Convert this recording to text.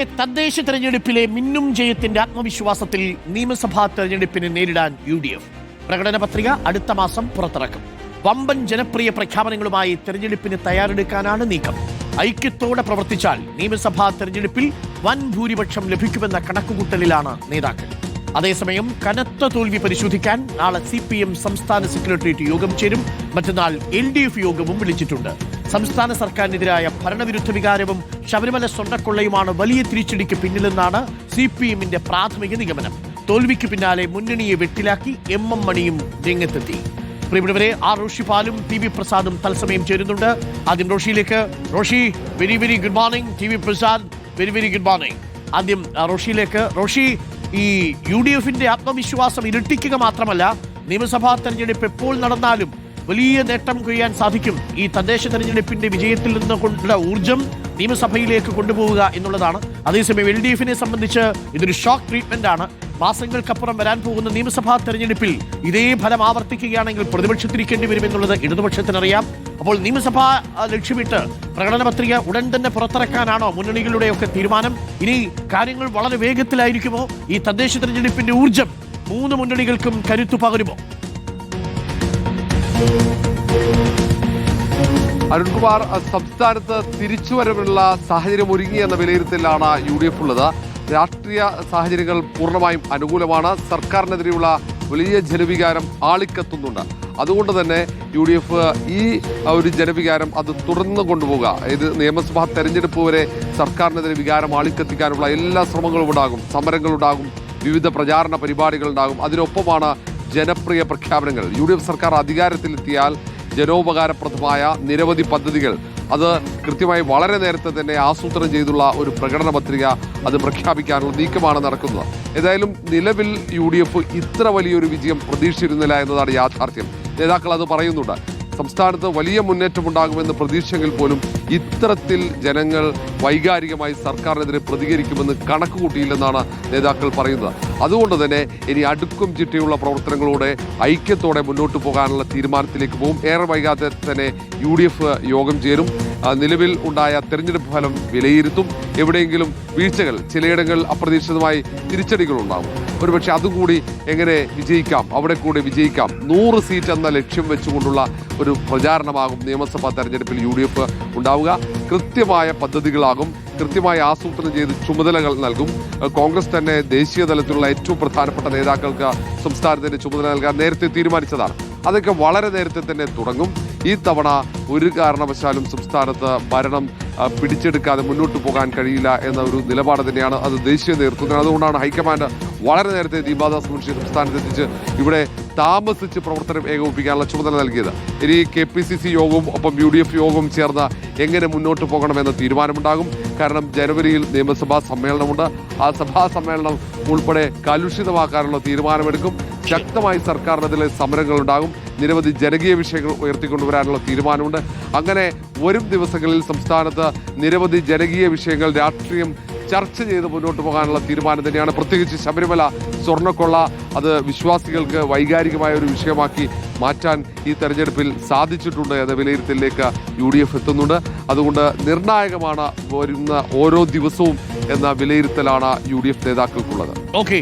തദ്ദേശ തെരഞ്ഞെടുപ്പിലെ മിന്നും ജയത്തിന്റെ ആത്മവിശ്വാസത്തിൽ നിയമസഭാ തെരഞ്ഞെടുപ്പിനെ നേരിടാൻ UDF പ്രകടന പത്രിക അടുത്ത മാസം പുറത്തിറക്കും. വമ്പൻ ജനപ്രിയ പ്രഖ്യാപനങ്ങളുമായി തെരഞ്ഞെടുപ്പിന് തയ്യാറെടുക്കാനാണ് നീക്കം. ഐക്യത്തോടെ പ്രവർത്തിച്ചാൽ നിയമസഭാ തെരഞ്ഞെടുപ്പിൽ വൻ ഭൂരിപക്ഷം ലഭിക്കുമെന്ന കണക്കുകൂട്ടലിലാണ് നേതാക്കൾ. അതേസമയം കനത്ത തോൽവി പരിശോധിക്കാൻ നാളെ CPM സംസ്ഥാന സെക്രട്ടേറിയറ്റ് യോഗം ചേരും. മറ്റന്നാൾ LDF യോഗവും വിളിച്ചിട്ടുണ്ട്. സംസ്ഥാന സർക്കാരിനെതിരായ ഭരണവിരുദ്ധ വികാരവും ശബരിമല സ്വർണ്ണക്കൊള്ളയുമാണ് വലിയ തിരിച്ചടിക്ക് പിന്നിലെന്നാണ് CPM-ന്റെ പ്രാഥമിക നിഗമനം. തോൽവിക്ക് പിന്നാലെ മുന്നണിയെ വെട്ടിലാക്കി MM മണിയും രംഗത്തെത്തി. പ്രിയപ്പെട്ടവരെ, റോഷിപാലും TV പ്രസാദും തത്സമയം ചേരുന്നുണ്ട്. ആദ്യം റോഷിയിലേക്ക്. Roshi, very very good morning. TV Prasad, very very good morning. ആദ്യം റോഷിയിലേക്ക്. റോഷി, ഈ UDF-ന്റെ ആത്മവിശ്വാസം ഇരട്ടിക്കുക മാത്രമല്ല, നിയമസഭാ തെരഞ്ഞെടുപ്പ് എപ്പോൾ നടന്നാലും വലിയ നേട്ടം കൊയ്യാൻ സാധിക്കും. ഈ തദ്ദേശ തെരഞ്ഞെടുപ്പിന്റെ വിജയത്തിൽ നിന്ന് കൊണ്ടുള്ള ഊർജം നിയമസഭയിലേക്ക് കൊണ്ടുപോവുക എന്നുള്ളതാണ്. അതേസമയം LDF-നെ സംബന്ധിച്ച് ഇതൊരു ഷോക്ക് ട്രീറ്റ്മെന്റ് ആണ്. മാസങ്ങൾക്കപ്പുറം വരാൻ പോകുന്ന നിയമസഭാ തെരഞ്ഞെടുപ്പിൽ ഇതേ ഫലം ആവർത്തിക്കുകയാണെങ്കിൽ പ്രതിപക്ഷത്തിരിക്കേണ്ടി വരുമെന്നുള്ളത് ഇടതുപക്ഷത്തിനറിയാം. അപ്പോൾ നിയമസഭ ലക്ഷ്യമിട്ട് പ്രകടന പത്രിക ഉടൻ തന്നെ പുറത്തിറക്കാനാണോ മുന്നണികളുടെയൊക്കെ തീരുമാനം? ഇനി കാര്യങ്ങൾ വളരെ വേഗത്തിലായിരിക്കുമോ? ഈ തദ്ദേശ തെരഞ്ഞെടുപ്പിന്റെ ഊർജം മൂന്ന് മുന്നണികൾക്കും കരുത്തു പകരുമോ? അരുൺകുമാർ, സംസ്ഥാനത്ത് തിരിച്ചുവരവുള്ള സാഹചര്യം ഒരുങ്ങി എന്ന വിലയിരുത്തലാണ് UDF ഉള്ളത്. രാഷ്ട്രീയ സാഹചര്യങ്ങൾ പൂർണ്ണമായും അനുകൂലമാണ്. സർക്കാരിനെതിരെയുള്ള വലിയ ജനവികാരം ആളിക്കത്തുന്നുണ്ട്. അതുകൊണ്ട് തന്നെ UDF ഈ ഒരു ജനവികാരം അത് തുടർന്ന് കൊണ്ടുപോകുക. ഇത് നിയമസഭാ തെരഞ്ഞെടുപ്പ് വരെ സർക്കാരിനെതിരെ വികാരം ആളിക്കത്തിക്കാനുള്ള എല്ലാ ശ്രമങ്ങളും ഉണ്ടാകും. സമരങ്ങളുണ്ടാകും, വിവിധ പ്രചാരണ പരിപാടികളുണ്ടാകും. അതിനൊപ്പമാണ് ജനപ്രിയ പ്രഖ്യാപനങ്ങൾ. UDF സർക്കാർ അധികാരത്തിലെത്തിയാൽ ജനോപകാരപ്രദമായ നിരവധി പദ്ധതികൾ അത് കൃത്യമായി വളരെ നേരത്തെ തന്നെ ആസൂത്രണം ചെയ്തുള്ള ഒരു പ്രകടന പത്രിക അത് പ്രഖ്യാപിക്കാനുള്ള നീക്കമാണ് നടക്കുന്നത്. ഏതായാലും നിലവിൽ UDF ഇത്ര വലിയൊരു വിജയം പ്രതീക്ഷിച്ചിരുന്നില്ല എന്നതാണ് യാഥാർത്ഥ്യം. നേതാക്കൾ അത് പറയുന്നുണ്ട്. സംസ്ഥാനത്ത് വലിയ മുന്നേറ്റമുണ്ടാകുമെന്ന് പ്രതീക്ഷയെങ്കിൽ പോലും ഇത്തരത്തിൽ ജനങ്ങൾ വൈകാരികമായി സർക്കാരിനെതിരെ പ്രതികരിക്കുമെന്ന് കണക്കുകൂട്ടിയില്ലെന്നാണ് നേതാക്കൾ പറയുന്നത്. അതുകൊണ്ട് തന്നെ ഇനി അടുക്കും ചിട്ടയുള്ള പ്രവർത്തനങ്ങളോടെ ഐക്യത്തോടെ മുന്നോട്ട് പോകാനുള്ള തീരുമാനത്തിലേക്ക് പോകും. ഏറെ വൈകാതെ തന്നെ UDF യോഗം ചേരും. നിലവിൽ ഉണ്ടായ തെരഞ്ഞെടുപ്പ് ഫലം വിലയിരുത്തും. എവിടെയെങ്കിലും വീഴ്ചകൾ, ചിലയിടങ്ങൾ അപ്രതീക്ഷിതമായി തിരിച്ചടികളുണ്ടാകും. ഒരുപക്ഷെ അതുകൂടി എങ്ങനെ വിജയിക്കാം, അവിടെ കൂടി വിജയിക്കാം. 100 സീറ്റ് എന്ന ലക്ഷ്യം വെച്ചുകൊണ്ടുള്ള ഒരു പ്രചാരണമാകും നിയമസഭാ തെരഞ്ഞെടുപ്പിൽ UDF ഉണ്ടാവുക. കൃത്യമായ പദ്ധതികളാകും, കൃത്യമായി ആസൂത്രണം ചെയ്ത് ചുമതലകൾ നൽകും. കോൺഗ്രസ് തന്നെ ദേശീയ തലത്തിലുള്ള ഏറ്റവും പ്രധാനപ്പെട്ട നേതാക്കൾക്ക് സംസ്ഥാനത്തിന്റെ ചുമതല നൽകാൻ നേരത്തെ തീരുമാനിച്ചതാണ്. അതൊക്കെ വളരെ നേരത്തെ തന്നെ തുടങ്ങും. ഈ തവണ ഒരു കാരണവശാലും സംസ്ഥാനത്ത് ഭരണം പിടിച്ചെടുക്കാതെ മുന്നോട്ട് പോകാൻ കഴിയില്ല എന്ന ഒരു നിലപാട് തന്നെയാണ് അത് ദേശീയ നേതൃത്വത്തിന്. അതുകൊണ്ടാണ് ഹൈക്കമാൻഡ് വളരെ നേരത്തെ ദീപാദാസ് മുൻഷി സംസ്ഥാനത്തെത്തിച്ച് ഇവിടെ താമസിച്ച് പ്രവർത്തനം ഏകോപിപ്പിക്കാനുള്ള ചുമതല നൽകിയത്. ഇനി KPCC യോഗവും ഒപ്പം UDF യോഗവും ചേർന്ന് എങ്ങനെ മുന്നോട്ട് പോകണമെന്ന തീരുമാനമുണ്ടാകും. കാരണം ജനുവരിയിൽ നിയമസഭാ സമ്മേളനമുണ്ട്. ആ സഭാ സമ്മേളനം ഉൾപ്പെടെ കലുഷിതമാക്കാനുള്ള തീരുമാനമെടുക്കും. ശക്തമായി സർക്കാരിനെതിരെ സമരങ്ങളുണ്ടാകും. നിരവധി ജനകീയ വിഷയങ്ങൾ ഉയർത്തിക്കൊണ്ടുവരാനുള്ള തീരുമാനമുണ്ട്. അങ്ങനെ വരും ദിവസങ്ങളിൽ സംസ്ഥാനത്ത് നിരവധി ജനകീയ വിഷയങ്ങൾ, രാഷ്ട്രീയം ചർച്ച ചെയ്ത് മുന്നോട്ട് പോകാനുള്ള തീരുമാനം തന്നെയാണ്. പ്രത്യേകിച്ച് ശബരിമല സ്വർണ്ണക്കൊള്ള അത് വിശ്വാസികൾക്ക് വൈകാരികമായ ഒരു വിഷയമാക്കി മാറ്റാൻ ഈ തെരഞ്ഞെടുപ്പിൽ സാധിച്ചിട്ടുണ്ട് എന്ന വിലയിരുത്തലിലേക്ക് UDF എത്തുന്നുണ്ട്. അതുകൊണ്ട് നിർണായകമാണ് വരുന്ന ഓരോ ദിവസവും എന്ന വിലയിരുത്തലാണ് UDF നേതാക്കൾക്കുള്ളത്. ഓക്കെ.